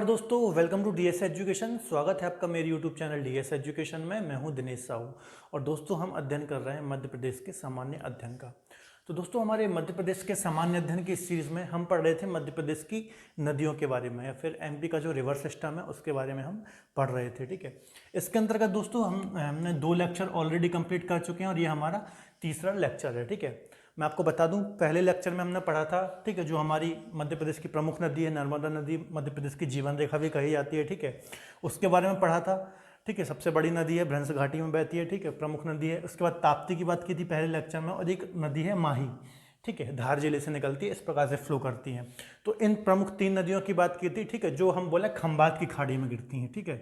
नमस्कार दोस्तों, welcome to DS education. स्वागत है आपका मेरे यूट्यूब चैनल डीएस एजुकेशन में। मैं हूं दिनेश साहू और दोस्तों हम अध्ययन कर रहे हैं मध्य प्रदेश के सामान्य अध्ययन का। तो दोस्तों हमारे मध्य प्रदेश के सामान्य अध्ययन की इस सीरीज़ में हम पढ़ रहे थे मध्य प्रदेश की नदियों के बारे में या फिर एमपी का जो रिवर सिस्टम है उसके बारे में हम पढ़ रहे थे। ठीक है, इसके अंतर्गत दोस्तों हमने 2 लेक्चर ऑलरेडी कंप्लीट कर चुके हैं और ये हमारा तीसरा लेक्चर है। ठीक है, मैं आपको बता दूं, पहले लेक्चर में हमने पढ़ा था, ठीक है, जो हमारी मध्य प्रदेश की प्रमुख नदी है नर्मदा नदी, मध्य प्रदेश की जीवन रेखा भी कही जाती है। ठीक है, उसके बारे में पढ़ा था। ठीक है, सबसे बड़ी नदी है, भ्रंश घाटी में बहती है। ठीक है, प्रमुख नदी है। उसके बाद ताप्ती की बात की थी पहले लेक्चर में, और एक नदी है माही। ठीक है, धार जिले से निकलती है, इस प्रकार से फ्लो करती हैं। तो इन प्रमुख 3 नदियों की बात की थी। ठीक है, जो हम बोले खंबात की खाड़ी में गिरती हैं। ठीक है,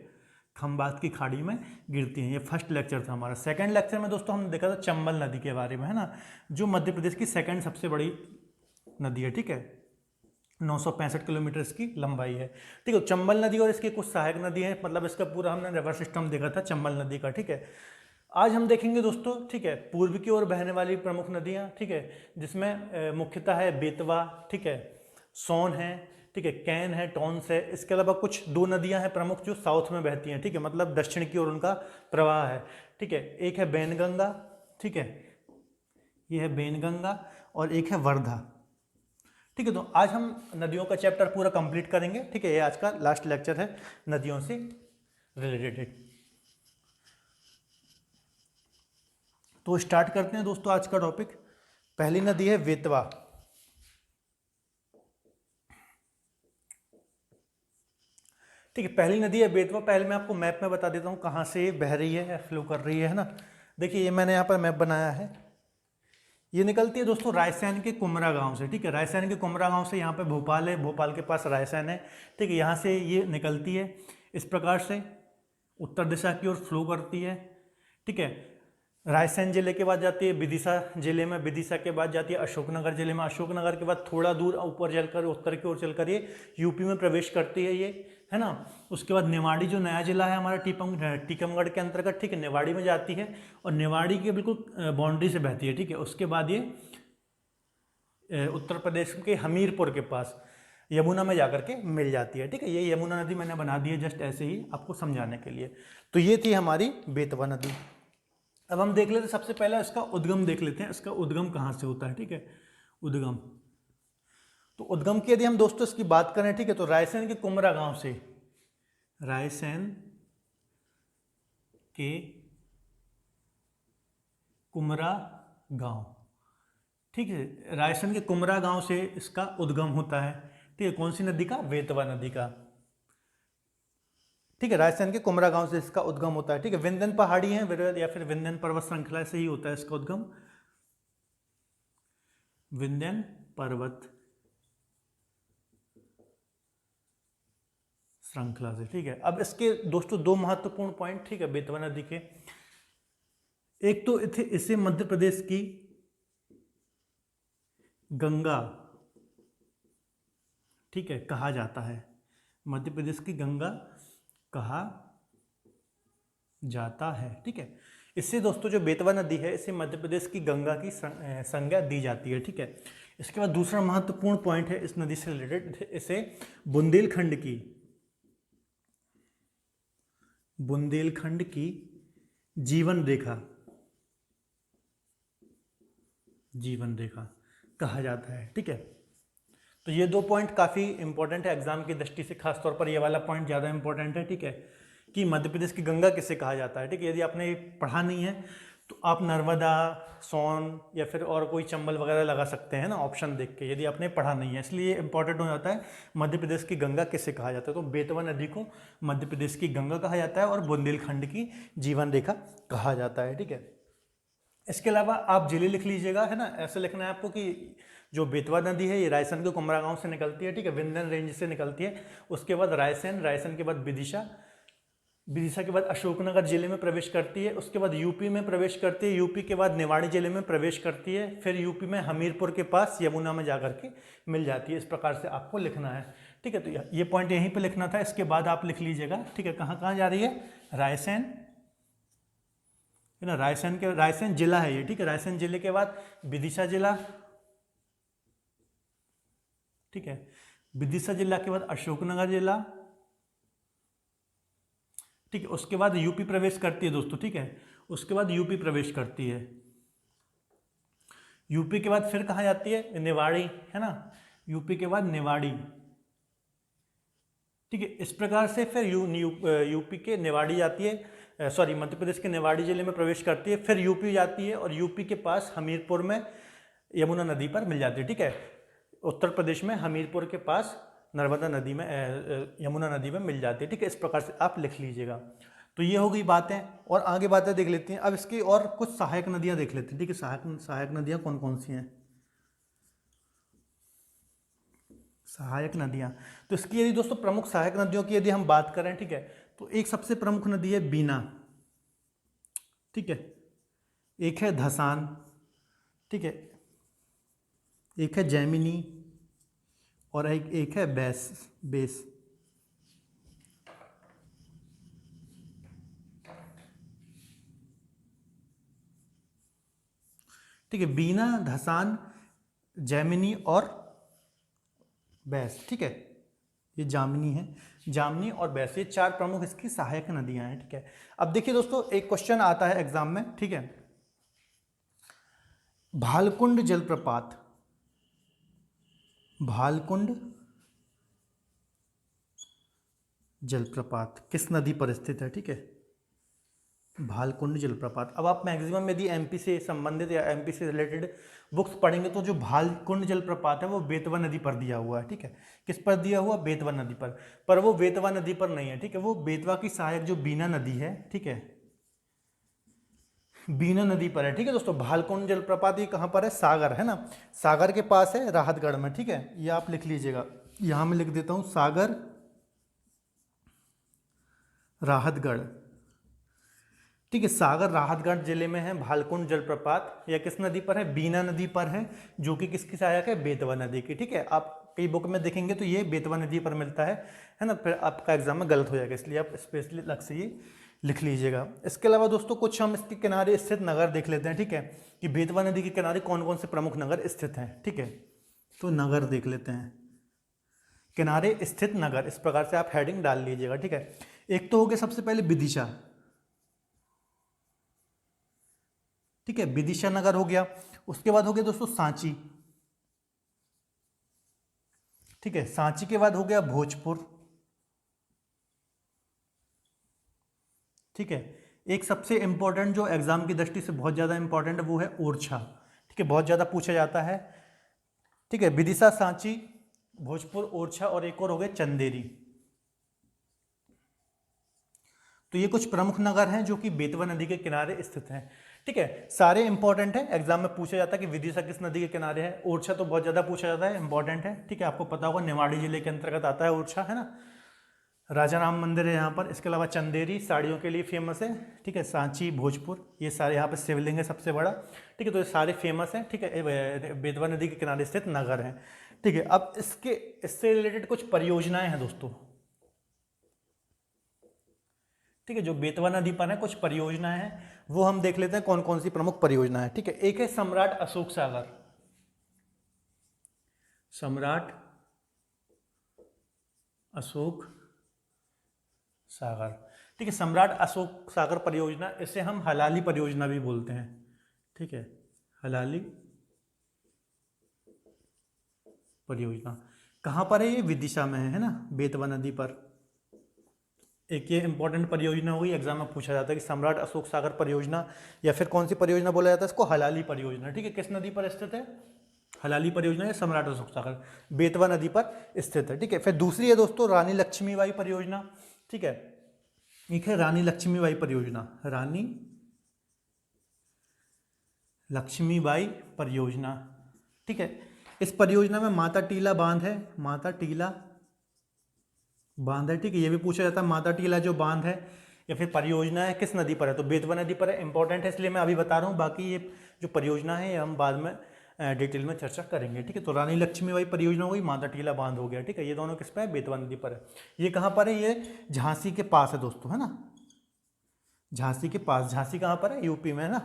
खंबात की खाड़ी में गिरती हैं। ये फर्स्ट लेक्चर था हमारा। सेकंड लेक्चर में दोस्तों हमने देखा था चंबल नदी के बारे में, है ना, जो मध्य प्रदेश की सेकंड सबसे बड़ी नदी है। ठीक है, 965 किलोमीटर इसकी लंबाई है। ठीक है, चंबल नदी और इसकी कुछ सहायक नदी है, मतलब इसका पूरा हमने रिवर सिस्टम देखा था चंबल नदी का। ठीक है, आज हम देखेंगे दोस्तों, ठीक है, पूर्व की ओर बहने वाली प्रमुख नदियाँ। ठीक है, जिसमें मुख्यतः है बेतवा, ठीक है, सोन है, ठीक है, कैन है, टॉन्स है। इसके अलावा कुछ 2 नदियां हैं प्रमुख जो साउथ में बहती हैं। ठीक है, मतलब दक्षिण की ओर उनका प्रवाह है। ठीक है, एक है बैनगंगा, ठीक है, ये है बैनगंगा, और एक है वर्धा। ठीक है, तो आज हम नदियों का चैप्टर पूरा कंप्लीट करेंगे। ठीक है, ये आज का लास्ट लेक्चर है नदियों से रिलेटेड। तो स्टार्ट करते हैं दोस्तों आज का टॉपिक। पहली नदी है बेतवा। ठीक है, पहली नदी है बेतवा। पहले मैं आपको मैप में बता देता हूँ कहाँ से बह रही है या फ्लो कर रही है ना। देखिए, ये मैंने यहाँ पर मैप बनाया है। ये निकलती है दोस्तों रायसेन के कुमरा गांव से। ठीक है, रायसेन के कुमरा गांव से यहाँ पे भोपाल है, भोपाल के पास रायसेन है। ठीक है, यहाँ से ये निकलती है इस प्रकार से उत्तर दिशा की ओर फ्लो करती है। ठीक है, रायसेन जिले के बाद जाती है विदिशा जिले में, विदिशा के बाद जाती है अशोकनगर जिले में, अशोकनगर के बाद थोड़ा दूर ऊपर चलकर उत्तर की ओर चलकर ये यूपी में प्रवेश करती है, ये है ना। उसके बाद निवाड़ी जो नया जिला है हमारा टीकमगढ़ के अंतर्गत, ठीक है, निवाड़ी में जाती है और निवाड़ी के बिल्कुल बाउंड्री से बहती है। ठीक है, उसके बाद ये उत्तर प्रदेश के हमीरपुर के पास यमुना में जाकर के मिल जाती है। ठीक है, ये यमुना नदी मैंने बना दी है जस्ट ऐसे ही आपको समझाने के लिए। तो ये थी हमारी बेतवा नदी। अब हम देख लेते हैं, सबसे पहले इसका उद्गम देख लेते हैं, इसका उद्गम कहाँ से होता है। ठीक है, उद्गम, तो उद्गम की यदि हम दोस्तों इसकी बात करें, ठीक है, तो रायसेन के कुमरा गांव से, रायसेन के कुमरा गांव, ठीक है, रायसेन के कुमरा गांव से इसका उद्गम होता है। ठीक है, कौन सी नदी का? बेतवा नदी का। ठीक है, रायसेन के कुमरा गांव से इसका उद्गम होता है। ठीक है, विंध्यन पहाड़ी है या फिर विंध्यन पर्वत श्रृंखला से ही होता है इसका उद्गम, विंध्यन पर्वत श्रृंखला से। ठीक है, अब इसके दोस्तों 2 महत्वपूर्ण पॉइंट, ठीक है, बेतवा नदी के। एक तो इसे मध्य प्रदेश की गंगा, ठीक है, कहा जाता है, मध्य प्रदेश की गंगा कहा जाता है। ठीक है, इससे दोस्तों जो बेतवा नदी है इसे मध्य प्रदेश की गंगा की संज्ञा दी जाती है। ठीक है, इसके बाद दूसरा महत्वपूर्ण पॉइंट है इस नदी से रिलेटेड, इसे बुंदेलखंड की जीवन रेखा कहा जाता है। ठीक है, तो ये 2 पॉइंट काफ़ी इंपॉर्टेंट है एग्जाम की दृष्टि से, खासतौर पर ये वाला पॉइंट ज़्यादा इंपॉर्टेंट है। ठीक है, कि मध्य प्रदेश की गंगा किसे कहा जाता है। ठीक है, यदि आपने पढ़ा नहीं है तो आप नर्मदा, सोन या फिर और कोई चंबल वगैरह लगा सकते हैं ना ऑप्शन देख के, यदि आपने पढ़ा नहीं है, इसलिए इंपॉर्टेंट हो जाता है मध्य प्रदेश की गंगा किसे कहा जाता है। तो बेतवा नदी को मध्य प्रदेश की गंगा कहा जाता है और बुंदेलखंड की जीवन रेखा कहा जाता है। ठीक है, इसके अलावा आप जिले लिख लीजिएगा, है ना, ऐसे लिखना है आपको कि जो बेतवा नदी है ये रायसेन के कुमरा गांव से निकलती है। ठीक है, विंध्यन रेंज से निकलती है, उसके बाद रायसेन के बाद विदिशा के बाद अशोकनगर जिले में प्रवेश करती है, उसके बाद यूपी में प्रवेश करती है, यूपी के बाद निवाड़ी जिले में प्रवेश करती है, फिर यूपी में हमीरपुर के पास यमुना में जाकर के मिल जाती है। इस प्रकार से आपको लिखना है। ठीक है, तो ये पॉइंट यहीं पे लिखना था, इसके बाद आप लिख लीजिएगा। ठीक है, कहाँ कहाँ जा रही है? रायसेन, है ना, रायसेन जिला है ये। ठीक है, रायसेन जिले के बाद विदिशा जिला, ठीक है, विदिशा जिला के बाद अशोकनगर जिला, ठीक है। उसके बाद यूपी प्रवेश करती है दोस्तों, ठीक है, उसके बाद यूपी प्रवेश करती है। यूपी के बाद फिर कहाँ जाती है, निवाड़ी, है ना, यूपी के बाद निवाड़ी, ठीक है। इस प्रकार से फिर यूपी के निवाड़ी जाती है, सॉरी मध्य प्रदेश के निवाड़ी जिले में प्रवेश करती है, फिर यूपी जाती है और यूपी के पास हमीरपुर में यमुना नदी पर मिल जाती है, ठीक है। उत्तर प्रदेश में हमीरपुर के पास नर्मदा नदी में यमुना नदी में मिल जाती है, ठीक है। इस प्रकार से आप लिख लीजिएगा। तो ये हो गई बातें, और आगे बातें देख लेती हैं। अब इसकी और कुछ सहायक नदियाँ देख लेते हैं, ठीक है। सहायक नदियाँ कौन कौन सी हैं, सहायक नदियाँ। तो इसकी यदि दोस्तों प्रमुख सहायक नदियों की यदि हम बात करें, ठीक है, तो एक सबसे प्रमुख नदी है बीना, ठीक है, एक है धसान, ठीक है, एक है जैमिनी, और एक है बेस। ठीक है, बीना, धसान, जैमिनी और बैस, ठीक है। ये जामिनी है, जामिनी और बैस, ये चार प्रमुख इसकी सहायक नदियां हैं, ठीक है। अब देखिए दोस्तों, एक क्वेश्चन आता है एग्जाम में, ठीक है, भालकुंड जलप्रपात, भालकुंड जलप्रपात किस नदी पर स्थित है, ठीक है, भालकुंड जलप्रपात। अब आप मैक्सिमम यदि एमपी से संबंधित या एमपी से रिलेटेड बुक्स पढ़ेंगे तो जो भालकुंड जलप्रपात है वो बेतवा नदी पर दिया हुआ है, ठीक है। किस पर दिया हुआ, बेतवा नदी पर वो बेतवा नदी पर नहीं है, ठीक है, वो बेतवा की सहायक जो बीना नदी है, ठीक है, बीना नदी पर है, ठीक है दोस्तों। भालकुंड जलप्रपात ये कहाँ पर है, सागर, है ना, सागर के पास है, राहतगढ़ में, ठीक है। ये आप लिख लीजिएगा, यहां मैं लिख देता हूं, सागर राहतगढ़, ठीक है। सागर राहतगढ़ जिले में है भालकुंड जलप्रपात। यह किस नदी पर है, बीना नदी पर है, जो कि किसकी सहायक है, बेतवा नदी की, ठीक है। आप कई बुक में देखेंगे तो ये बेतवा नदी पर मिलता है ना, फिर आपका एग्जाम में गलत हो जाएगा, इसलिए आप स्पेशली अलग से ये लिख लीजिएगा। इसके अलावा दोस्तों कुछ हम इसके किनारे स्थित नगर देख लेते हैं, ठीक है, कि बेतवा नदी के किनारे कौन कौन से प्रमुख नगर स्थित हैं, ठीक है। तो नगर देख लेते हैं, किनारे स्थित नगर, इस प्रकार से आप हेडिंग डाल लीजिएगा, ठीक है। एक तो हो गया सबसे पहले विदिशा, ठीक है, विदिशा नगर हो गया। उसके बाद हो गया दोस्तों सांची, ठीक है, सांची के बाद हो गया भोजपुर, ठीक है। एक सबसे इंपॉर्टेंट जो एग्जाम की दृष्टि से बहुत ज्यादा इंपॉर्टेंट है वो है ओरछा, ठीक है, बहुत ज्यादा पूछा जाता है, ठीक है। विदिशा, सांची, भोजपुर, ओरछा और एक और हो गए चंदेरी। तो ये कुछ प्रमुख नगर हैं जो कि बेतवा नदी के किनारे स्थित हैं, ठीक है। सारे इंपॉर्टेंट है, एग्जाम में पूछा जाता है कि विदिशा किस नदी के किनारे है, ओरछा तो बहुत ज्यादा पूछा जाता है, इंपॉर्टेंट है, ठीक है। आपको पता होगा निवाड़ी जिले के अंतर्गत आता है ओरछा, है ना, राजा राम मंदिर है यहाँ पर। इसके अलावा चंदेरी साड़ियों के लिए फेमस है, ठीक है, सांची, भोजपुर, ये सारे यहाँ पे शिवलिंग है सबसे बड़ा, ठीक है। तो ये सारे फेमस हैं, ठीक है, बेतवा नदी के किनारे स्थित नगर हैं, ठीक है। अब इससे रिलेटेड कुछ परियोजनाएं हैं दोस्तों, ठीक है, जो बेतवा नदी पर है कुछ परियोजनाएं हैं, वो हम देख लेते हैं कौन कौन सी प्रमुख परियोजनाएं हैं, ठीक है। एक है सम्राट अशोक सागर, सम्राट अशोक सागर, ठीक है, सम्राट अशोक सागर परियोजना, इसे हम हलाली परियोजना भी बोलते हैं, ठीक है, हलाली परियोजना। कहाँ पर है ये, विदिशा में है ना, बेतवा नदी पर। एक ये इंपॉर्टेंट परियोजना हुई, एग्जाम में पूछा जाता है कि सम्राट अशोक सागर परियोजना, या फिर कौन सी परियोजना बोला जाता है इसको, हलाली परियोजना, ठीक है। किस नदी पर स्थित है, हलाली परियोजना या सम्राट अशोक सागर, बेतवा नदी पर स्थित है, ठीक है। फिर दूसरी है दोस्तों रानी लक्ष्मीबाई परियोजना, ठीक है, एक है रानी लक्ष्मीबाई परियोजना, रानी लक्ष्मीबाई परियोजना, ठीक है। इस परियोजना में माता टीला बांध है, माता टीला बांध है, ठीक है, ये भी पूछा जाता है माता टीला जो बांध है या फिर परियोजना है किस नदी पर है, तो बेतवा नदी पर है, इंपॉर्टेंट है इसलिए मैं अभी बता रहा हूँ, बाकी ये जो परियोजना है ये हम बाद में डिटेल में चर्चा करेंगे, ठीक है। तो रानी लक्ष्मीबाई परियोजना हो गई, माता टीला बांध हो गया, ठीक है, ये दोनों किस पे है, बेतवा नदी पर है। ये कहाँ पर है, ये झांसी के पास है दोस्तों, है ना, झांसी के पास, झांसी कहाँ पर है, यूपी में, है ना,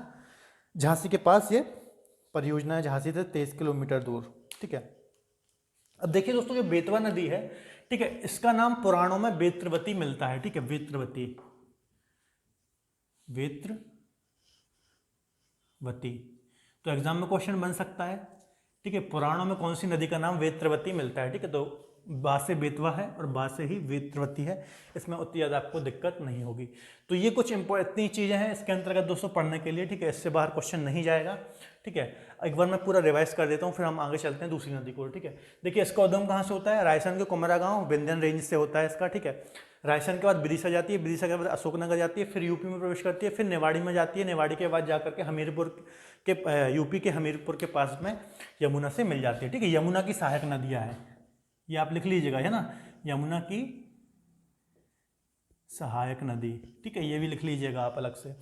झांसी के पास ये परियोजना है, झांसी से 23 किलोमीटर दूर, ठीक है। अब देखिए दोस्तों, जो बेतवा नदी है, ठीक है, इसका नाम पुराणों में बेत्रवती मिलता है, ठीक है, बेत्रवती, वेत्रवती। तो एग्जाम में क्वेश्चन बन सकता है, ठीक है, पुराणों में कौन सी नदी का नाम वेत्रवती मिलता है, ठीक है, तो बा से बेतवा है और बा से ही वेत्रवती है, इसमें उतनी ज़्यादा आपको दिक्कत नहीं होगी। तो ये कुछ इतनी चीज़ें हैं इसके अंतर्गत दोस्तों पढ़ने के लिए, ठीक है, इससे बाहर क्वेश्चन नहीं जाएगा, ठीक है। एक बार मैं पूरा रिवाइज कर देता हूँ, फिर हम आगे चलते हैं दूसरी नदी को, ठीक है। देखिए इसका उद्गम कहाँ से होता है, रायसेन के कुमरा गाँव विंध्यन रेंज से होता है इसका, ठीक है। रायसेन के बाद विदिशा जाती है, विदिशा के बाद अशोकनगर जाती है, फिर यूपी में प्रवेश करती है, फिर नेवाड़ी में जाती है, नेवाड़ी के बाद जाकर के हमीरपुर के यूपी के हमीरपुर के पास में यमुना से मिल जाती है, ठीक है। यमुना की सहायक नदियाँ हैं, ये आप लिख लीजिएगा, है ना, यमुना की सहायक नदी, ठीक है, ये भी लिख लीजिएगा आप अलग से,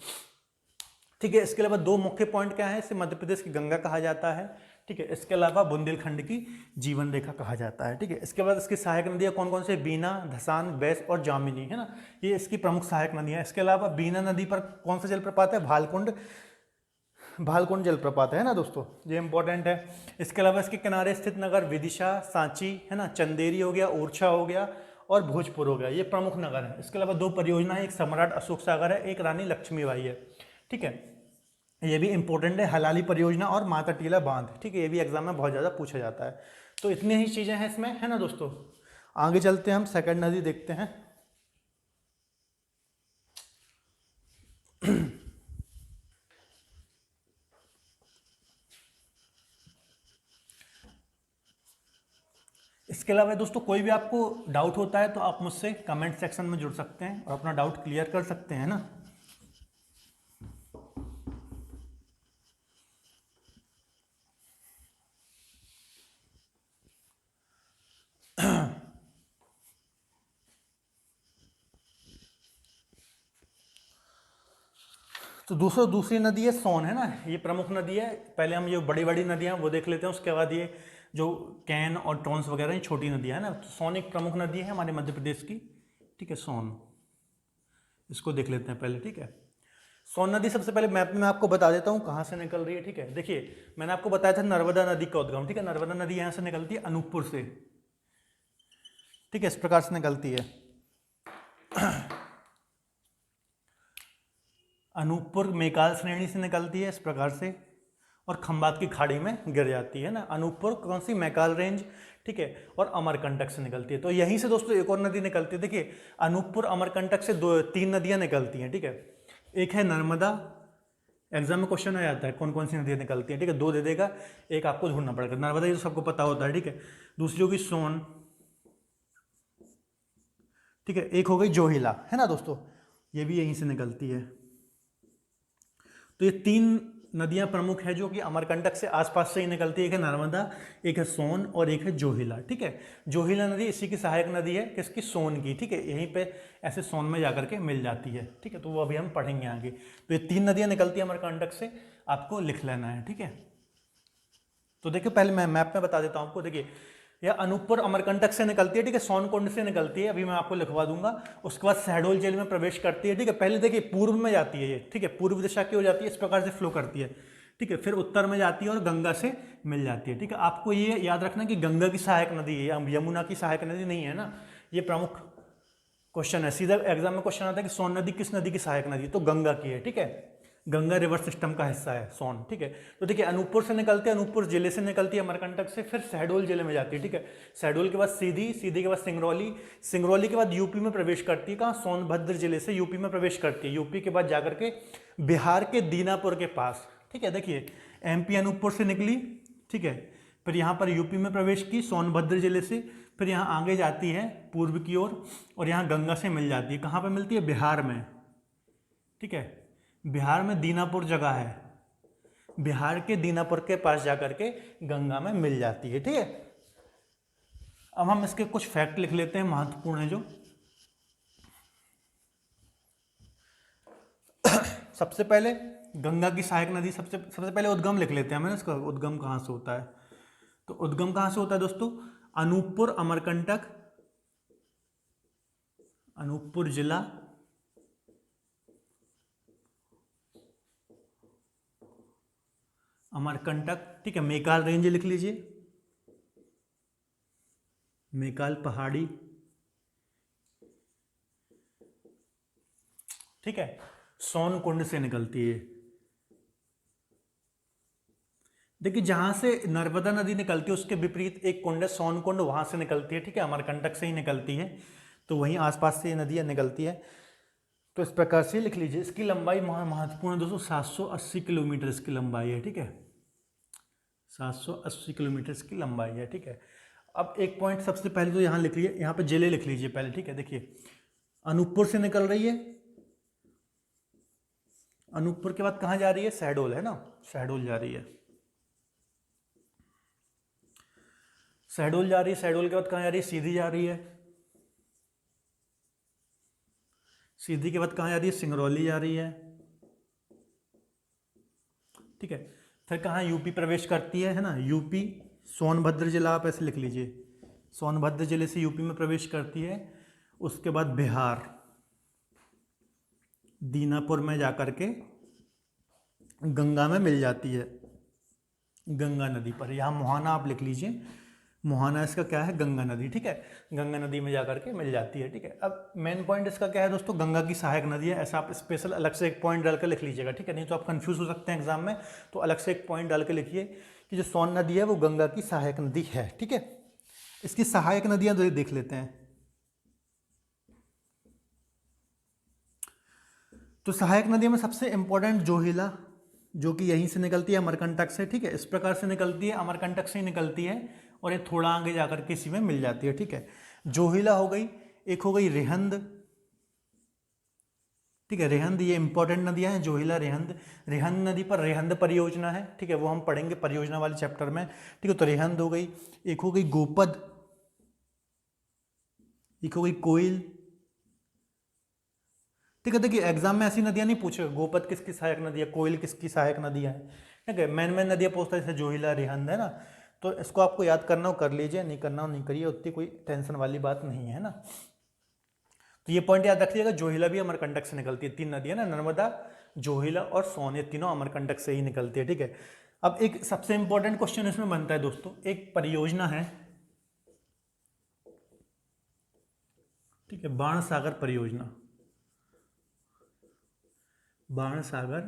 ठीक है। इसके अलावा दो मुख्य पॉइंट क्या है, इसे मध्य प्रदेश की गंगा कहा जाता है, ठीक है। इसके अलावा बुंदेलखंड की जीवन रेखा कहा जाता है, ठीक है। इसके बाद इसकी सहायक नदियाँ कौन कौन से, बीना, धसान, बैस और जामिनी, है ना, ये इसकी प्रमुख सहायक नदियाँ हैं। इसके अलावा बीना नदी पर कौन सा जलप्रपात है, भालकुंड, भालकुंड जलप्रपात है ना दोस्तों, ये इंपॉर्टेंट है। इसके अलावा इसके किनारे स्थित नगर विदिशा, सांची, है ना, चंदेरी हो गया, ओरछा हो गया और भोजपुर हो गया, ये प्रमुख नगर है। इसके अलावा दो परियोजना है, एक सम्राट अशोक सागर है, एक रानी लक्ष्मीबाई है, ठीक है, ये भी इंपॉर्टेंट है, हलाली परियोजना और माता टीला बांध, ठीक है, ये भी एग्जाम में बहुत ज़्यादा पूछा जाता है। तो इतनी ही चीज़ें हैं इसमें, है ना दोस्तों। आगे चलते हैं, हम सेकंड नदी देखते हैं। इसके अलावा दोस्तों कोई भी आपको डाउट होता है तो आप मुझसे कमेंट सेक्शन में जुड़ सकते हैं और अपना डाउट क्लियर कर सकते हैं ना। तो दूसरी नदी है सोन, है ना, ये प्रमुख नदी है। पहले हम ये बड़ी बड़ी नदियाँ वो देख लेते हैं, उसके बाद ये जो कैन और टॉन्स वगैरह ये छोटी नदियाँ है ना। तो सोन एक प्रमुख नदी है हमारे मध्य प्रदेश की, ठीक है, सोन, इसको देख लेते हैं पहले, ठीक है। सोन नदी सबसे पहले मैप में आपको बता देता हूँ कहाँ से निकल रही है, ठीक है। देखिए मैंने आपको बताया था नर्मदा नदी का उद्गम, ठीक है, नर्मदा नदी यहाँ से निकलती है अनूपपुर से, ठीक है, इस प्रकार से निकलती है। अनूपपुर मेकाल श्रेणी से निकलती है इस प्रकार से और खंबात की खाड़ी में गिर जाती है ना। अनूपपुर कौन सी, मैकाल रेंज, ठीक है, और अमरकंटक से निकलती है। तो यहीं से दोस्तों एक और नदी निकलती है, देखिए अनूपपुर अमरकंटक से तीन नदियां निकलती हैं, ठीक है। एक है नर्मदा, एग्जाम में क्वेश्चन आ जाता है कौन कौन सी नदियां निकलती हैं, ठीक है, दो दे देगा, एक आपको ढूंढना पड़ेगा। नर्मदा ये तो सबको पता होता है, ठीक है। दूसरी होगी सोन, ठीक है, एक हो गई जोहिला, है ना दोस्तों, ये भी यहीं से निकलती है। तो ये तीन नदियां प्रमुख है जो कि अमरकंटक से आसपास से ही निकलती है, एक है नर्मदा, एक है सोन और एक है जोहिला, ठीक है। जोहिला नदी इसी की सहायक नदी है, किसकी, सोन की, ठीक है, यहीं पे ऐसे सोन में जाकर के मिल जाती है, ठीक है। तो वो अभी हम पढ़ेंगे आगे। तो ये तीन नदियां निकलती है अमरकंटक से, आपको लिख लेना है, ठीक है। तो देखिए पहले मैं मैप में बता देता हूँ आपको, देखिए यह अनूपपुर अमरकंटक से निकलती है, ठीक है, सोनकुंड से निकलती है, अभी मैं आपको लिखवा दूंगा। उसके बाद शहडोल जेल में प्रवेश करती है, ठीक है। पहले देखिए पूर्व में जाती है ये, ठीक है, पूर्व दिशा की हो जाती है, इस प्रकार से फ्लो करती है, ठीक है। फिर उत्तर में जाती है और गंगा से मिल जाती है, ठीक है। आपको ये याद रखना कि गंगा की सहायक नदी है, यमुना की सहायक नदी नहीं है ना। ये प्रमुख क्वेश्चन है, सीधा एग्जाम में क्वेश्चन आता है कि सोन नदी किस नदी की सहायक नदी है, तो गंगा की है, ठीक है। गंगा रिवर सिस्टम का हिस्सा है सोन, ठीक है। तो देखिए अनूपपुर से निकलती है, अनूपपुर जिले से निकलती है अमरकंटक से, फिर शहडोल जिले में जाती है, ठीक है। शहडोल के बाद सीधी, सीधी के बाद सिंगरौली, सिंगरौली के बाद यूपी में प्रवेश करती है, कहाँ, सोनभद्र जिले से यूपी में प्रवेश करती है। यूपी के बाद जाकर के बिहार के दीनापुर के पास, ठीक है। देखिए एमपी अनूपपुर से निकली, ठीक है, फिर यहाँ पर यूपी में प्रवेश की सोनभद्र जिले से, फिर यहाँ आगे जाती है पूर्व की ओर और यहाँ गंगा से मिल जाती है। कहाँ पर मिलती है, बिहार में, ठीक है। बिहार में दीनापुर जगह है, बिहार के दीनापुर के पास जाकर के गंगा में मिल जाती है, ठीक है। अब हम इसके कुछ फैक्ट लिख लेते हैं महत्वपूर्ण है जो। सबसे पहले गंगा की सहायक नदी, सबसे पहले उद्गम लिख लेते हैं, मैंने इसका उद्गम कहाँ से होता है। तो उद्गम कहाँ से होता है दोस्तों, अनूपपुर अमरकंटक, अनूपपुर जिला, अमरकंटक, ठीक है, मेकाल रेंज लिख लीजिए, मेकाल पहाड़ी, ठीक है। सोन कुंड से निकलती है। देखिए जहां से नर्मदा नदी निकलती है उसके विपरीत एक कुंड है सोन कुंड, वहां से निकलती है, ठीक है, अमरकंटक से ही निकलती है, तो वहीं आसपास से ये नदियाँ निकलती है। तो इस प्रकार से लिख लीजिए। इसकी लंबाई महत्वपूर्ण है दोस्तों, 780 किलोमीटर इसकी लंबाई है, ठीक है, 780 किलोमीटर इसकी लंबाई है, ठीक है। अब एक पॉइंट सबसे पहले तो यहाँ लिख लीजिए, यहाँ पे जिले लिख लीजिए पहले, ठीक है। देखिए अनूपपुर से निकल रही है, अनूपपुर के बाद कहाँ जा रही है, शहडोल है ना, शहडोल जा रही है, शहडोल जा रही है, शहडोल के बाद कहाँ जा रही है, सीधी जा रही है, सीधी के बाद कहाँ जा रही है, सिंगरौली जा रही है, ठीक है। फिर कहाँ यूपी प्रवेश करती है ना, यूपी, सोनभद्र जिला आप ऐसे लिख लीजिए, सोनभद्र जिले से यूपी में प्रवेश करती है। उसके बाद बिहार, दीनापुर में जाकर के गंगा में मिल जाती है, गंगा नदी पर। यहाँ मोहाना आप लिख लीजिए, मोहाना इसका क्या है, गंगा नदी, ठीक है, गंगा नदी में जाकर के मिल जाती है, ठीक है। अब मेन पॉइंट इसका क्या है दोस्तों, गंगा की सहायक नदी है, ऐसा आप स्पेशल अलग से एक पॉइंट डाल के लिख लीजिएगा, ठीक है, नहीं तो आप कंफ्यूज हो सकते हैं एग्जाम में। तो अलग से एक पॉइंट डाल के लिखिए कि जो सोन नदी है वो गंगा की सहायक नदी है, ठीक है। इसकी सहायक नदियाँ तो देख लेते हैं। तो सहायक नदियों में सबसे इंपॉर्टेंट जोहिला, जो कि यहीं से निकलती है अमरकंटक से, ठीक है, इस प्रकार से निकलती है, अमरकंटक से ही निकलती है और ये थोड़ा आगे जाकर के इसी में मिल जाती है, ठीक है। जोहिला हो गई, एक हो गई रेहंद, ठीक है, रेहंद, ये इंपॉर्टेंट नदियां हैं, जोहिला, रेहंद। रेहंद नदी पर रेहंद परियोजना है, ठीक है, वो हम पढ़ेंगे परियोजना वाले चैप्टर में, ठीक है। तो रेहंद हो गई, एक हो गई गोपद, एक हो गई कोयल, ठीक है। देखिए एग्जाम में ऐसी नदियां नहीं पूछेगा गोपद किसकी सहायक नदी है, कोयल किसकी सहायक नदियां हैं, ठीक है। मेन मेन नदियां पूछता है, जैसे जोहिला, रेहंद है ना, तो इसको आपको याद करना हो कर लीजिए, नहीं करना हो नहीं करिए, उतनी कोई टेंशन वाली बात नहीं है ना। तो ये पॉइंट याद रखिएगा, जोहिला भी अमरकंटक से निकलती है, 3 नदियां ना, नर्मदा, जोहिला और सोन, ये तीनों अमरकंटक से ही निकलती है, ठीक है। अब एक सबसे इंपॉर्टेंट क्वेश्चन इसमें बनता है दोस्तों, एक परियोजना है, ठीक है, बाण सागर परियोजना, बाण सागर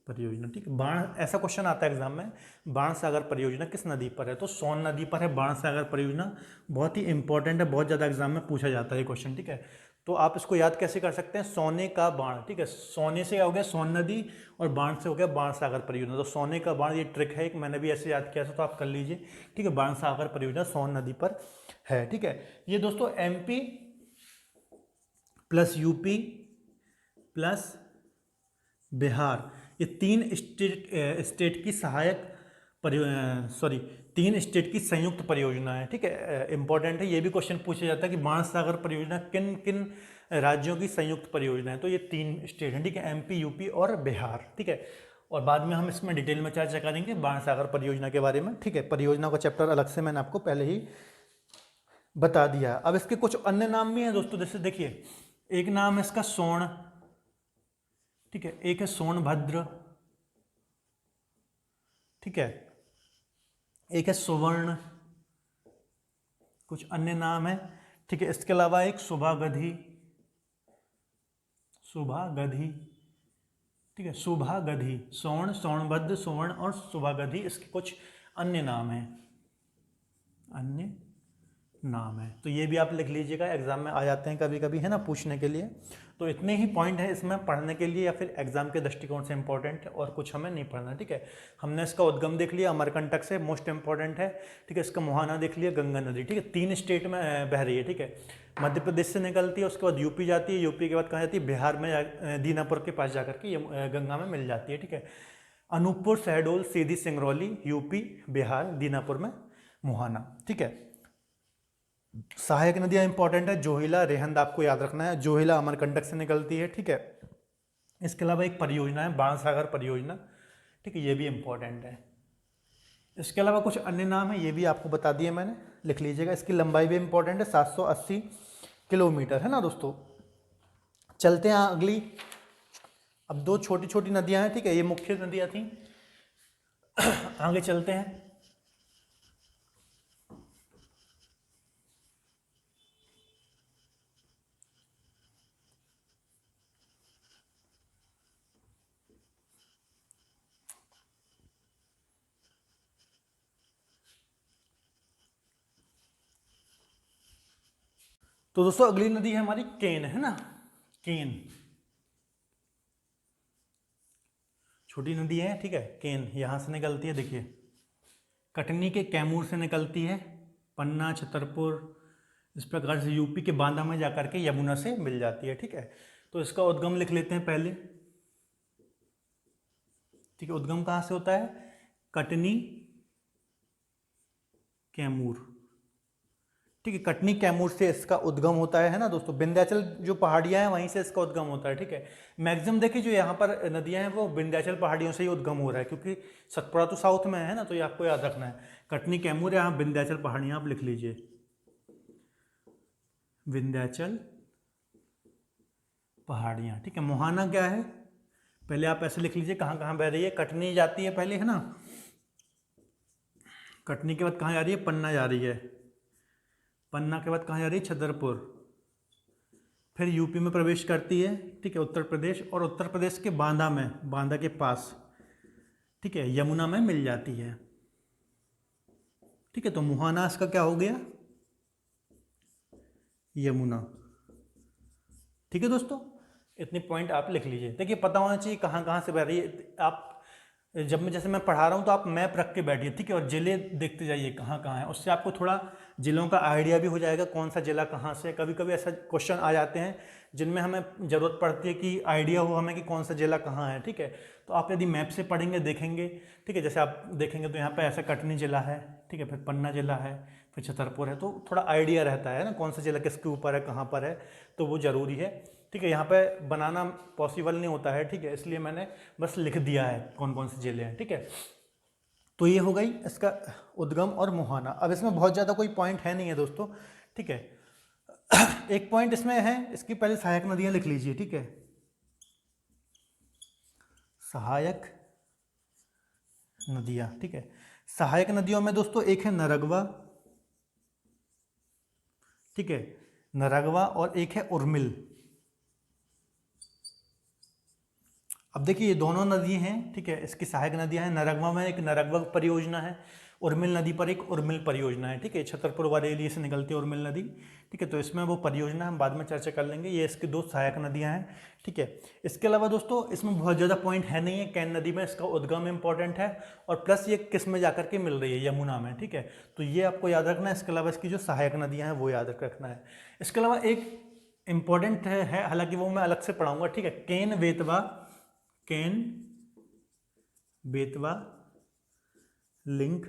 परियोजना, ठीक है। बाण, ऐसा क्वेश्चन आता है एग्जाम में, बाण सागर परियोजना किस नदी पर है, तो सोन नदी पर है बाण सागर परियोजना। बहुत ही इंपॉर्टेंट है, बहुत ज़्यादा एग्जाम में पूछा जाता है ये क्वेश्चन, ठीक है। तो आप इसको याद कैसे कर सकते हैं, सोने का बाण, ठीक है, सोने से हो गया सोन नदी और बाण से हो गया बाण सागर परियोजना। तो सोने का बाण, ये ट्रिक है एक, मैंने भी ऐसे याद किया था, तो आप कर लीजिए, ठीक है। बाण सागर परियोजना सोन नदी पर है, ठीक है। ये दोस्तों MP plus UP plus Bihar, ये 3 स्टेट की सहायक सॉरी 3 स्टेट की संयुक्त परियोजना है, ठीक है, इंपॉर्टेंट है। ये भी क्वेश्चन पूछा जाता है कि बाण सागर परियोजना किन किन राज्यों की संयुक्त परियोजना है, तो ये 3 स्टेट हैं, ठीक है, MP, UP और बिहार, ठीक है। और बाद में हम इसमें डिटेल में चर्चा करेंगे बाण सागर परियोजना के बारे में, ठीक है। परियोजना का चैप्टर अलग से मैंने आपको पहले ही बता दिया। अब इसके कुछ अन्य नाम भी हैं दोस्तों, जैसे देखिए एक नाम है इसका सोन, ठीक है, एक है सोनभद्र, ठीक है, एक है सुवर्ण, कुछ अन्य नाम है, ठीक है। इसके अलावा एक सुभागधी, सुभागधी, ठीक है, सुभागधी, स्वर्ण, सोनभद्र, सुवर्ण और सुभागधी, इसके कुछ अन्य नाम हैं, अन्य नाम है। तो ये भी आप लिख लीजिएगा, एग्जाम में आ जाते हैं कभी कभी, है ना, पूछने के लिए। तो इतने ही पॉइंट है इसमें पढ़ने के लिए, या फिर एग्जाम के दृष्टिकोण से इंपॉर्टेंट है, और कुछ हमें नहीं पढ़ना, ठीक है। हमने इसका उद्गम देख लिया, अमरकंटक से, मोस्ट इंपॉर्टेंट है, ठीक है। इसका मुहाना देख लिया, गंगा नदी, ठीक है, 3 स्टेट में बह रही है, ठीक है। मध्य प्रदेश से निकलती है, उसके बाद यूपी जाती है, यूपी के बाद कहाँ जाती है, बिहार में दीनापुर के पास जाकर के ये गंगा में मिल जाती है, ठीक है। अनूपपुर, शहडोल, सीधी, सिंगरौली, यूपी, बिहार, दीनापुर में मुहाना, ठीक है। सहायक नदियां इंपॉर्टेंट है, जोहिला, रेहंद आपको याद रखना है, जोहिला अमरकंटक से निकलती है, ठीक है। इसके अलावा एक परियोजना है बाण सागर परियोजना, ठीक है, ये भी इंपॉर्टेंट है। इसके अलावा कुछ अन्य नाम है, ये भी आपको बता दिए मैंने, लिख लीजिएगा। इसकी लंबाई भी इंपॉर्टेंट है, 780 किलोमीटर है ना दोस्तों। चलते हैं अगली, अब 2 छोटी छोटी नदियां हैं, ठीक है, ये मुख्य नदियां थी। आगे चलते हैं। तो दोस्तों अगली नदी है हमारी केन, है ना, केन छोटी नदी है, ठीक है। केन यहाँ से निकलती है, देखिए कटनी के कैमूर से निकलती है, पन्ना, छतरपुर, इस प्रकार से यूपी के बांदा में जाकर के यमुना से मिल जाती है, ठीक है। तो इसका उद्गम लिख लेते हैं पहले, ठीक है। उद्गम कहाँ से होता है? कटनी कैमूर, ठीक है। कटनी कैमूर से इसका उद्गम होता है ना दोस्तों। विंध्याचल जो पहाड़ियां हैं वहीं से इसका उद्गम होता है, ठीक है। मैक्सिमम देखिए जो यहाँ पर नदियां हैं वो विंध्याचल पहाड़ियों से ही उद्गम हो रहा है, क्योंकि सतपुड़ा तो साउथ में है ना, तो ये आपको याद रखना है। कटनी कैमूर यहाँ विंध्याचल पहाड़ियां आप लिख लीजिए, विंध्याचल पहाड़ियां, ठीक है। मोहाना क्या है? पहले आप ऐसे लिख लीजिए कहाँ कहाँ बह रही है। कटनी जाती है पहले, है ना, कटनी के बाद कहाँ जा रही है? पन्ना जा रही है, पन्ना के बाद कहाँ जा रही है? छतरपुर, फिर यूपी में प्रवेश करती है, ठीक है, उत्तर प्रदेश, और उत्तर प्रदेश के बांदा में, बांदा के पास, ठीक है, यमुना में मिल जाती है, ठीक है। तो मुहाना इसका क्या हो गया? यमुना, ठीक है दोस्तों। इतने पॉइंट आप लिख लीजिए। देखिए पता होना चाहिए कहाँ कहाँ से बह रही है। आप जब मैं जैसे मैं पढ़ा रहा हूँ तो आप मैप रख के बैठिए, ठीक है, और जिले देखते जाइए कहाँ कहाँ है। उससे आपको थोड़ा जिलों का आइडिया भी हो जाएगा, कौन सा जिला कहाँ से। कभी कभी ऐसा क्वेश्चन आ जाते हैं जिनमें हमें ज़रूरत पड़ती है कि आइडिया हो हमें कि कौन सा जिला कहाँ है, ठीक है। तो आप यदि मैप से पढ़ेंगे, देखेंगे, ठीक है, जैसे आप देखेंगे तो यहाँ पर ऐसा कटनी जिला है, ठीक है, फिर पन्ना जिला है, फिर छतरपुर है, तो थोड़ा आइडिया रहता है ना कौन सा जिला किसके ऊपर है, कहाँ पर है, तो वो ज़रूरी है, ठीक है। यहाँ पे बनाना पॉसिबल नहीं होता है, ठीक है, इसलिए मैंने बस लिख दिया है कौन कौन से जिले हैं, ठीक है। तो ये हो गई इसका उद्गम और मुहाना। अब इसमें बहुत ज़्यादा कोई पॉइंट है नहीं है दोस्तों, ठीक है। एक पॉइंट इसमें है, इसकी पहले सहायक नदियाँ लिख लीजिए, ठीक है, सहायक नदियाँ, ठीक है। सहायक नदियों में दोस्तों एक है नरगवा, ठीक है, नरगवा, और एक है उर्मिल। अब देखिए ये दोनों नदी हैं, ठीक है, इसकी सहायक नदियां हैं। नरगवा में एक नरगवा परियोजना है, उर्मिल नदी पर एक उर्मिल परियोजना है, ठीक है। छतरपुर बरेली से निकलती है उर्मिल नदी, ठीक है। तो इसमें वो परियोजना हम बाद में चर्चा कर लेंगे। ये इसकी दो सहायक नदियां हैं, ठीक है। इसके अलावा दोस्तों इसमें बहुत ज़्यादा पॉइंट है नहीं है। कैन नदी में इसका उद्गम इंपॉर्टेंट है, और प्लस ये किस में जाकर के मिल रही है? यमुना में, ठीक है। तो ये आपको याद रखना है। इसके अलावा इसकी जो सहायक नदियाँ हैं वो याद रखना है। इसके अलावा एक इम्पॉर्टेंट है, हालांकि वो मैं अलग से पढ़ाऊँगा, ठीक है। केन बेतवा, केन बेतवा लिंक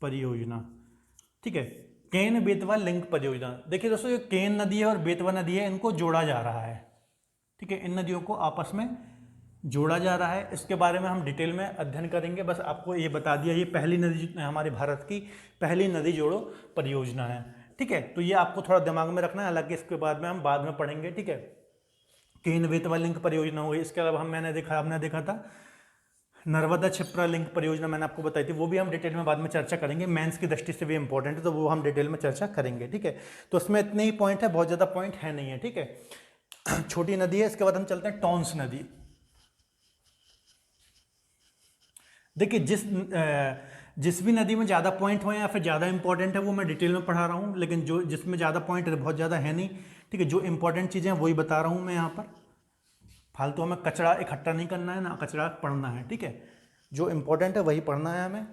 परियोजना, ठीक है। केन बेतवा लिंक परियोजना, देखिए दोस्तों ये केन नदी है और बेतवा नदी है, इनको जोड़ा जा रहा है, ठीक है। इन नदियों को आपस में जोड़ा जा रहा है। इसके बारे में हम डिटेल में अध्ययन करेंगे, बस आपको ये बता दिया। ये पहली नदी हमारे भारत की पहली नदी जोड़ो परियोजना है, ठीक है। तो ये आपको थोड़ा दिमाग में रखना है, हालांकि इसके बाद में हम बाद में पढ़ेंगे, ठीक है। केन बेतवा लिंक परियोजना हो गई। इसके अलावा हमने देखा था नर्मदा छिप्रा लिंक परियोजना, मैंने आपको बताई थी, वो भी हम डिटेल में बाद में चर्चा करेंगे। मेंस की दृष्टि से भी इंपॉर्टेंट है, तो वो हम डिटेल में चर्चा करेंगे, ठीक है। तो इसमें इतने ही पॉइंट है, बहुत ज़्यादा पॉइंट है नहीं है, ठीक है। छोटी नदी है। इसके बाद हम चलते हैं टॉन्स नदी। देखिए जिस भी नदी में ज़्यादा पॉइंट हो या फिर ज़्यादा इंपॉर्टेंट है वो मैं डिटेल में पढ़ा रहा हूँ, लेकिन जो जिसमें ज़्यादा पॉइंट है बहुत ज़्यादा है नहीं, ठीक है। जो इंपॉर्टेंट चीज़ें हैं वही बता रहा हूँ मैं यहाँ पर। फालतू हमें कचरा इकट्ठा नहीं करना है ना, कचरा पढ़ना है, ठीक है। जो इंपॉर्टेंट है वही पढ़ना है हमें।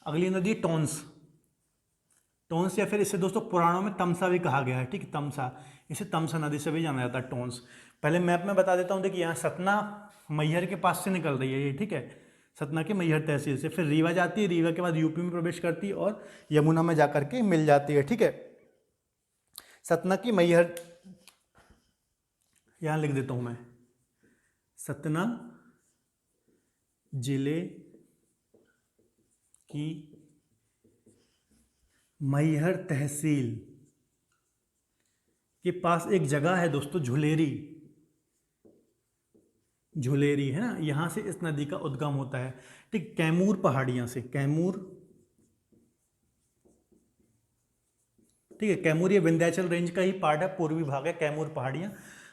अगली नदी टॉन्स। टॉन्स, या फिर इसे दोस्तों पुराणों में तमसा भी कहा गया है, ठीक है, तमसा। इसे तमसा नदी से भी जाना जाता है, टॉन्स। पहले मैप में बता देता हूँ। देखिए यहाँ सतना मैहर के पास से निकल रही है ये, ठीक है, सतना के मैहर तहसील से। फिर रीवा जाती है, रीवा के बाद यूपी में प्रवेश करती है और यमुना में जाकर के मिल जाती है, ठीक है। सतना की मैहर यहाँ लिख देता हूँ मैं, सतना जिले की मैहर तहसील के पास एक जगह है दोस्तों, झुलेरी। झुलेरी है ना, यहां से इस नदी का उद्गम होता है, ठीक। कैमूर पहाड़ियां से, कैमूर, ठीक है। कैमूर ये विंध्याचल रेंज का ही पार्ट है, पूर्वी भाग है कैमूर पहाड़ियां,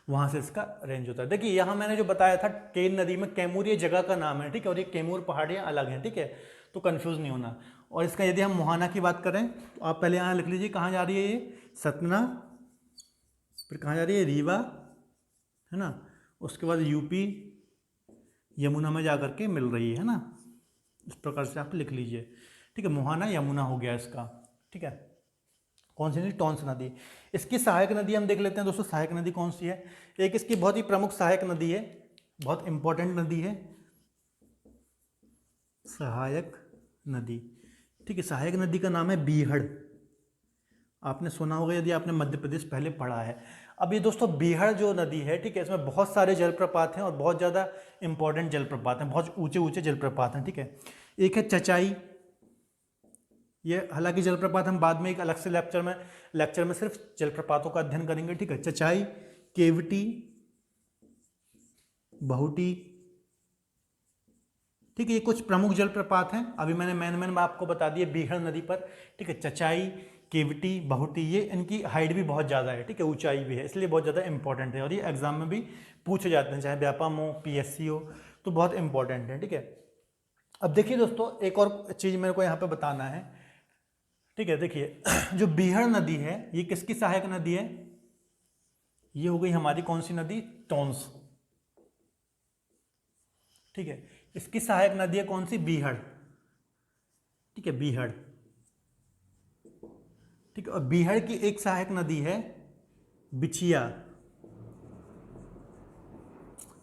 वहां से इसका रेंज होता है। देखिए यहाँ मैंने जो बताया था केन नदी में कैमूर ये जगह का नाम है, ठीक है, और ये कैमूर पहाड़ियाँ अलग हैं, ठीक है, तो कंफ्यूज नहीं होना। और इसका यदि हम मुहाना की बात करें तो आप पहले यहाँ लिख लीजिए कहाँ जा रही है ये, सतना, फिर कहाँ जा रही है, रीवा, है ना, उसके बाद यूपी यमुना में जा करके मिल रही है ना। इस प्रकार से आप लिख लीजिए, ठीक है। मुहाना यमुना हो गया इसका, ठीक है। कौन सी नदी, टॉन्स नदी। इसकी सहायक नदी हम देख लेते हैं दोस्तों, सहायक नदी कौन सी है। एक इसकी बहुत ही प्रमुख सहायक नदी है, बहुत इंपॉर्टेंट नदी है, सहायक नदी, ठीक है। सहायक नदी का नाम है बीहड़, आपने सुना होगा यदि आपने मध्य प्रदेश पहले पढ़ा है। अब ये दोस्तों बीहड़ जो नदी है, ठीक है, इसमें बहुत सारे जलप्रपात हैं और बहुत ज़्यादा इंपॉर्टेंट जलप्रपात हैं, बहुत ऊंचे ऊंचे जलप्रपात हैं, ठीक है। एक है चचाई, ये हालांकि जलप्रपात हम बाद में एक अलग से लेक्चर में सिर्फ जलप्रपातों का अध्ययन करेंगे, ठीक है। चचाई, केवटी, बहुटी, ठीक है, ये कुछ प्रमुख जलप्रपात हैं। अभी मैंने मैन आपको बता दिए बीहड़ नदी पर, ठीक है। चचाई, केवटी, बहुटी, ये इनकी हाइट भी बहुत ज़्यादा है, ठीक है, ऊंचाई भी है, इसलिए बहुत ज़्यादा इंपॉर्टेंट है और ये एग्जाम में भी पूछे जाते हैं, चाहे व्यापम हो, पीएससी हो, तो बहुत इंपॉर्टेंट है, ठीक है। अब देखिए दोस्तों, एक और चीज़ मेरे को यहाँ पे बताना है, ठीक है। देखिए जो बीहड़ नदी है ये किसकी सहायक नदी है, ये हो गई हमारी कौन सी नदी, टॉन्स, ठीक है। इसकी सहायक नदी है कौन सी, बीहड़, ठीक है, बीहड़, ठीक है। और बीहड़ की एक सहायक नदी है बिछिया,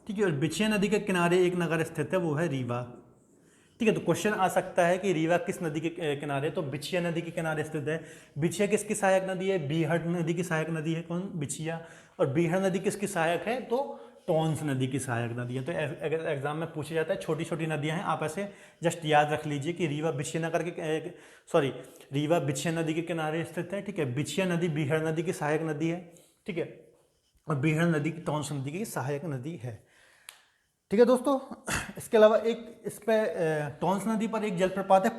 ठीक है। और बिछिया नदी के किनारे एक नगर स्थित है, वो है रीवा, ठीक है। तो क्वेश्चन आ सकता है कि रीवा किस नदी के किनारे, तो बिछिया नदी के किनारे स्थित है। बिछिया किसकी सहायक नदी है, बीहड़ नदी की सहायक नदी है, कौन, बिछिया। और बीहड़ नदी किसकी सहायक है, तो टॉन्स नदी की सहायक नदी है। तो अगर एग्जाम में पूछा जाता है, छोटी छोटी नदियां हैं, आप ऐसे जस्ट याद रख लीजिए कि रीवा बिछिया नगर के रीवा बिछिया नदी के किनारे स्थित है, ठीक है। बिछिया नदी बीहड़ नदी की सहायक नदी है, ठीक है। और बीहड़ नदी की टॉन्स नदी की सहायक नदी है, ठीक है दोस्तों। इसके अलावा एक इस पे टॉन्स नदी पर एक जलप्रपात है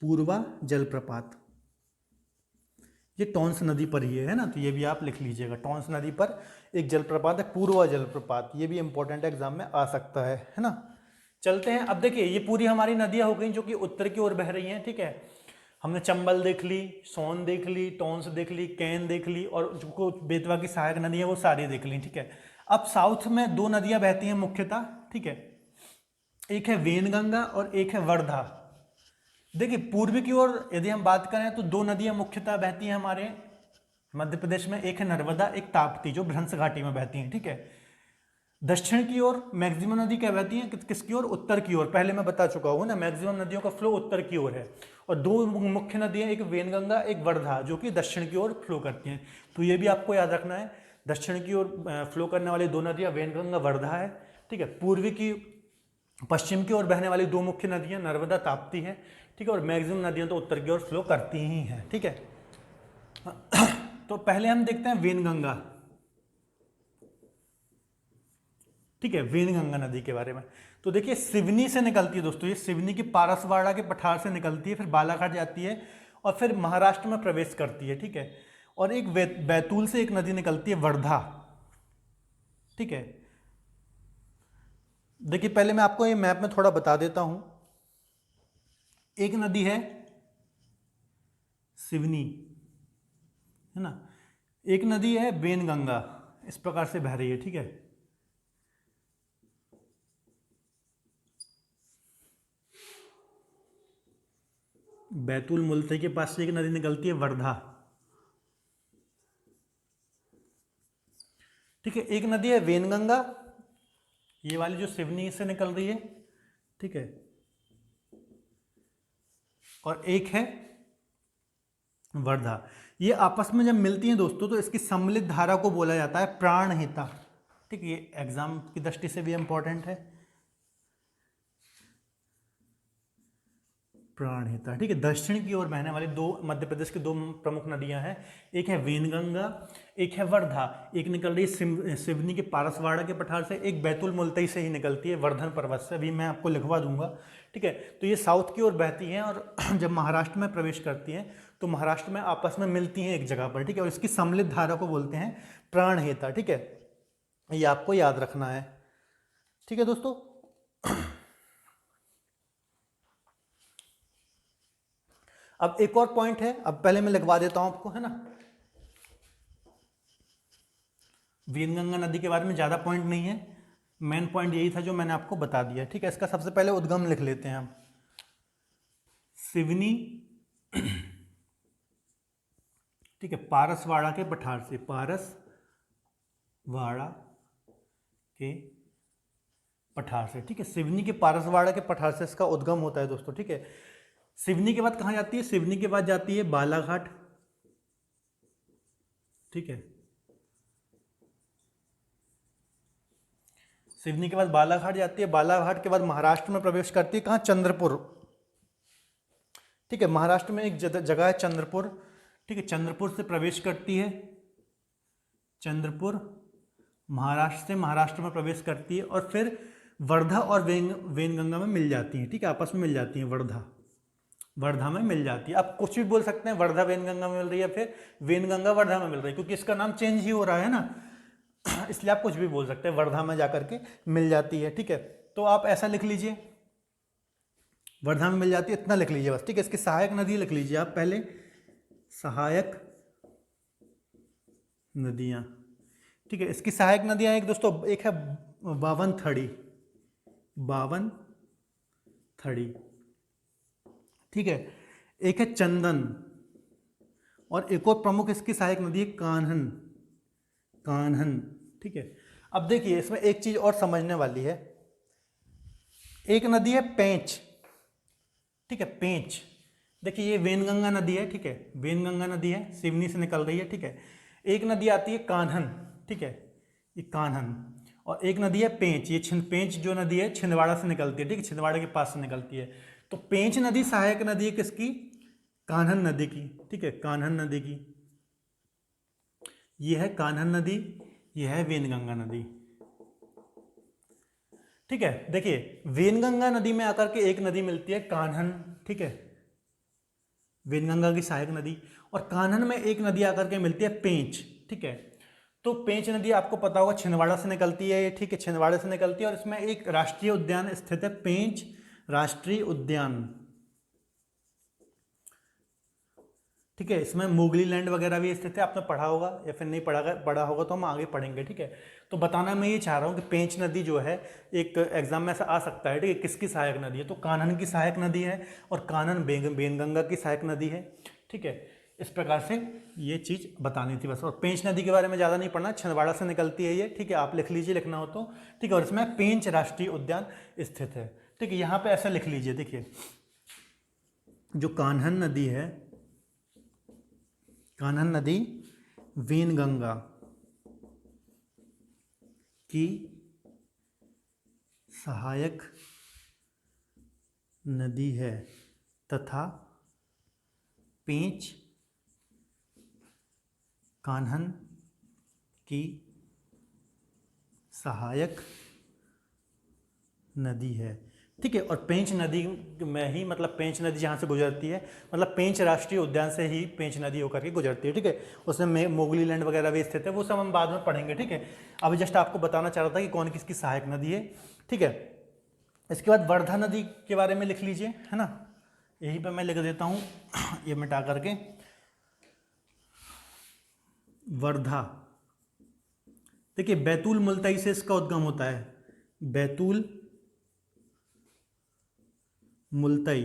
पूर्वा जलप्रपात, ये टॉन्स नदी पर ही है ना, तो ये भी आप लिख लीजिएगा। टॉन्स नदी पर एक जलप्रपात है पूर्वा जलप्रपात, ये भी इंपॉर्टेंट एग्जाम में आ सकता है ना। चलते हैं, अब देखिए ये पूरी हमारी नदियां हो गई जो कि उत्तर की ओर बह रही हैं, ठीक है। हमने चंबल देख ली, सोन देख ली, टॉन्स देख ली, कैन देख ली, और जो बेतवा की सहायक नदी है वो सारी देख ली, ठीक है। अब साउथ में दो नदियां बहती हैं मुख्यतः, ठीक है। एक है वेनगंगा और एक है वर्धा। देखिए पूर्वी की ओर यदि हम बात करें तो दो नदियां मुख्यतः बहती हैं हमारे मध्य प्रदेश में, एक है नर्मदा, एक ताप्ती, जो भ्रंश घाटी में बहती हैं, ठीक है। दक्षिण की ओर मैक्सिमम नदी क्या बहती हैं, किसकी ओर, उत्तर की ओर। पहले मैं बता चुका हूँ ना, मैक्सिमम नदियों का फ्लो उत्तर की ओर है। और दो मुख्य नदियां, एक वेनगंगा, एक वर्धा, जो कि दक्षिण की ओर फ्लो करती हैं। तो ये भी आपको याद रखना है, दक्षिण की ओर फ्लो करने वाली दो नदियां वेनगंगा, वर्धा है, ठीक है। पूर्वी की पश्चिम की ओर बहने वाली दो मुख्य नदियां नर्मदा, ताप्ती है, ठीक है। और मैक्सिमम नदियां तो उत्तर की ओर फ्लो करती ही हैं, ठीक है। तो पहले हम देखते हैं वेनगंगा, ठीक है, वेनगंगा नदी के बारे में। तो देखिए सिवनी से निकलती है दोस्तों, ये सिवनी की पारसवाड़ा के पठार से निकलती है, फिर बालाघाट जाती है और फिर महाराष्ट्र में प्रवेश करती है, ठीक है। और एक बैतूल से एक नदी निकलती है, वर्धा, ठीक है। देखिए पहले मैं आपको ये मैप में थोड़ा बता देता हूं। एक नदी है सिवनी, है ना, एक नदी है वेनगंगा, इस प्रकार से बह रही है, ठीक है। बैतूल मुल्ताई के पास से एक नदी निकलती है, वर्धा, ठीक है। एक नदी है वेनगंगा, ये वाली जो सिवनी से निकल रही है, ठीक है। और एक है वर्धा। ये आपस में जब मिलती हैं दोस्तों तो इसकी सम्मिलित धारा को बोला जाता है प्राणहिता, ठीक है। ये एग्जाम की दृष्टि से भी इंपॉर्टेंट है, प्राणहिता, ठीक है। दक्षिण की ओर बहने वाली दो मध्य प्रदेश की दो प्रमुख नदियां हैं, एक है वेनगंगा, एक है वर्धा। एक निकल रही है सिवनी के पारसवाड़ा के पठार से, एक बैतूल मुल्ताई से ही निकलती है, वर्धन पर्वत से, अभी मैं आपको लिखवा दूंगा, ठीक है। तो ये साउथ की ओर बहती हैं और जब महाराष्ट्र में प्रवेश करती हैं तो महाराष्ट्र में आपस में मिलती हैं एक जगह पर, ठीक है। और इसकी सम्मिलित धारा को बोलते हैं प्राणहिता, ठीक है। ये आपको याद रखना है, ठीक है दोस्तों। अब एक और पॉइंट है, अब पहले मैं लिखवा देता हूं आपको, है ना। वेनगंगा नदी के बारे में ज़्यादा पॉइंट नहीं है, मेन पॉइंट यही था जो मैंने आपको बता दिया, ठीक है। इसका सबसे पहले उद्गम लिख लेते हैं हम। सिवनी, ठीक है, पारसवाड़ा के पठार से, पारसवाड़ा के पठार से, ठीक है। सिवनी के पारसवाड़ा के पठार से इसका उद्गम होता है दोस्तों, ठीक है। सिवनी के बाद कहाँ जाती है? सिवनी के बाद जाती है बालाघाट, ठीक है। सिवनी के बाद बालाघाट जाती है, बालाघाट के बाद महाराष्ट्र में प्रवेश करती है, कहाँ? चंद्रपुर, ठीक है। महाराष्ट्र में एक जगह है चंद्रपुर, ठीक है। चंद्रपुर से प्रवेश करती है, चंद्रपुर महाराष्ट्र से महाराष्ट्र में प्रवेश करती है और फिर वर्धा और वेनगंगा में मिल जाती हैं, ठीक है, आपस में मिल जाती हैं, वर्धा में मिल जाती है। आप कुछ भी बोल सकते हैं, वर्धा वेनगंगा में मिल रही है, फिर वेनगंगा वर्धा में मिल रही है, क्योंकि इसका नाम चेंज ही हो रहा है ना, इसलिए आप कुछ भी बोल सकते हैं, वर्धा में जाकर के मिल जाती है, ठीक है। तो आप ऐसा लिख लीजिए, वर्धा में मिल जाती है, इतना लिख लीजिए बस, ठीक है। इसकी सहायक नदी लिख लीजिए आप पहले, सहायक नदियां, ठीक है। इसकी सहायक नदियां एक दोस्तों, एक है बावन थड़ी, ठीक है। एक है चंदन, और एक और प्रमुख इसकी सहायक नदी है कान्हन, ठीक है। अब देखिए इसमें एक चीज और समझने वाली है, एक नदी है पेंच, ठीक है, पेंच। देखिए ये वेनगंगा नदी है, ठीक है, वेनगंगा नदी है, सिवनी से निकल रही है, ठीक है। एक नदी आती है कान्हन, ठीक है, ये कान्हन, और एक नदी है पेंच, ये पेंच जो नदी है छिंदवाड़ा से निकलती है, ठीक है, छिंदवाड़ा के पास से निकलती है। तो पेंच नदी सहायक नदी है किसकी? कान्हन नदी की, ठीक है, कान्हन नदी की। ये है कान्हन नदी, ये है वेनगंगा नदी, ठीक है। देखिए वेनगंगा नदी में आकर के एक नदी मिलती है कान्हन, ठीक है, वेनगंगा की सहायक नदी, और कान्हन में एक नदी आकर के मिलती है पेंच, ठीक है। तो पेंच नदी आपको पता होगा छिंदवाड़ा से निकलती है, ठीक है, छिंदवाड़ा से निकलती है, और इसमें एक राष्ट्रीय उद्यान स्थित है, पेंच राष्ट्रीय उद्यान, ठीक है। इसमें मोगली लैंड वगैरह भी स्थित है, आपने पढ़ा होगा या फिर नहीं पढ़ा होगा तो हम आगे पढ़ेंगे, ठीक है। तो बताना मैं ये चाह रहा हूँ कि पेंच नदी जो है एक एग्जाम में ऐसा आ सकता है, ठीक है, किसकी सहायक नदी है? तो कान्हन की सहायक नदी है, और कान्हन वेनगंगा की सहायक नदी है, ठीक है। इस प्रकार से ये चीज़ बतानी थी बस। और पेंच नदी के बारे में ज़्यादा नहीं पढ़ना, छिंदवाड़ा से निकलती है ये, ठीक है, आप लिख लीजिए लिखना हो तो, ठीक है। और इसमें पेंच राष्ट्रीय उद्यान स्थित है, ठीक है। यहाँ पे ऐसा लिख लीजिए, देखिए जो कान्हन नदी है, कान्हन नदी वेनगंगा की सहायक नदी है तथा पेंच कान्हन की सहायक नदी है, ठीक है। और पेंच नदी में ही, मतलब पेंच नदी जहाँ से गुजरती है, मतलब पेंच राष्ट्रीय उद्यान से ही पेंच नदी होकर के गुजरती है, ठीक है। उसमें मोगली लैंड वगैरह भी स्थित है, वो सब हम बाद में पढ़ेंगे, ठीक है। अभी जस्ट आपको बताना चाह रहा था कि कौन किसकी सहायक नदी है, ठीक है। इसके बाद वर्धा नदी के बारे में लिख लीजिए, है ना, यहीं पर मैं लिख देता हूँ ये मिटा करके, वर्धा। देखिए बैतूल मुलताई से इसका उद्गम होता है, बैतूल मुलताई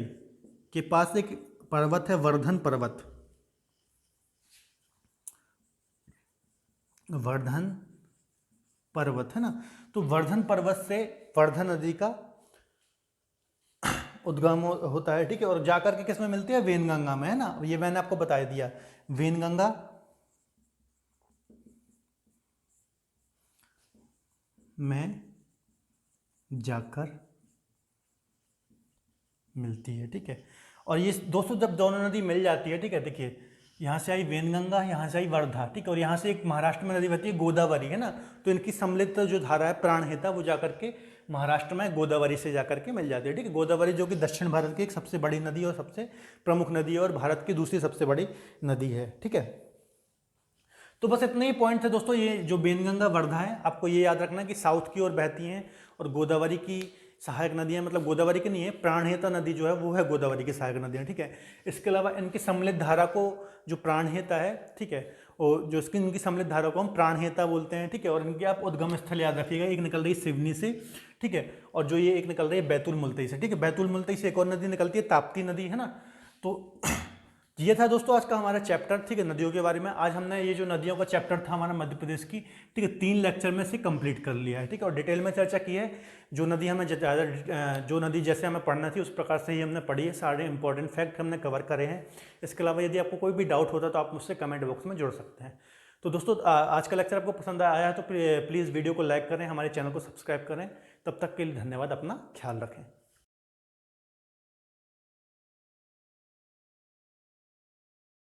के पास एक पर्वत है वर्धन पर्वत, वर्धन पर्वत है ना। तो वर्धन पर्वत से वर्धा नदी का उद्गम होता है, ठीक है। और जाकर के किस में मिलती है? वेनगंगा में, है ना, ये मैंने आपको बता दिया, वेनगंगा में जाकर मिलती है, ठीक है। और ये दोस्तों जब दोनों नदी मिल जाती है, ठीक है, देखिए यहाँ से आई वेनगंगा, यहाँ से आई वर्धा, ठीक है, और यहाँ से एक महाराष्ट्र में नदी बहती है गोदावरी, है ना। तो इनकी सम्मिलित जो धारा है प्राणहिता, वो जाकर के महाराष्ट्र में गोदावरी से जाकर के मिल जाती है, ठीक है। गोदावरी जो कि दक्षिण भारत की एक सबसे बड़ी नदी और सबसे प्रमुख नदी है, और भारत की दूसरी सबसे बड़ी नदी है, ठीक है। तो बस इतने ही पॉइंट थे दोस्तों। ये जो वेनगंगा वर्धा है, आपको ये याद रखना कि साउथ की ओर बहती हैं, और गोदावरी की सहायक नदियाँ मतलब गोदावरी की नहीं है, प्राणहिता नदी जो है वो है गोदावरी की सहायक नदियाँ, ठीक है। इसके अलावा इनकी सम्मिलित धारा को जो प्राणहिता है, ठीक है, और जो इसकी इनकी सम्मिलित धारा को हम प्राणहिता बोलते हैं, ठीक है। और इनकी आप उद्गम स्थल याद रखिएगा, एक निकल रही है सिवनी से, ठीक है, और जो ये एक निकल रही है बैतूल मुलतई से, ठीक है। बैतूल मुलतई से एक और नदी निकलती है, ताप्ती नदी, है ना। तो ये था दोस्तों आज का हमारा चैप्टर, ठीक है, नदियों के बारे में। आज हमने ये जो नदियों का चैप्टर था हमारा मध्य प्रदेश की, ठीक है, 3 लेक्चर में से कंप्लीट कर लिया है, ठीक है। और डिटेल में चर्चा की है, जो नदी हमें जो नदी जैसे हमें पढ़ना थी उस प्रकार से ही हमने पढ़ी है, सारे इंपॉर्टेंट फैक्ट हमने कवर करे हैं। इसके अलावा यदि आपको कोई भी डाउट होता तो आप मुझसे कमेंट बॉक्स में जोड़ सकते हैं। तो दोस्तों आज का लेक्चर आपको पसंद आया है तो प्लीज़ वीडियो को लाइक करें, हमारे चैनल को सब्सक्राइब करें। तब तक के लिए धन्यवाद, अपना ख्याल रखें।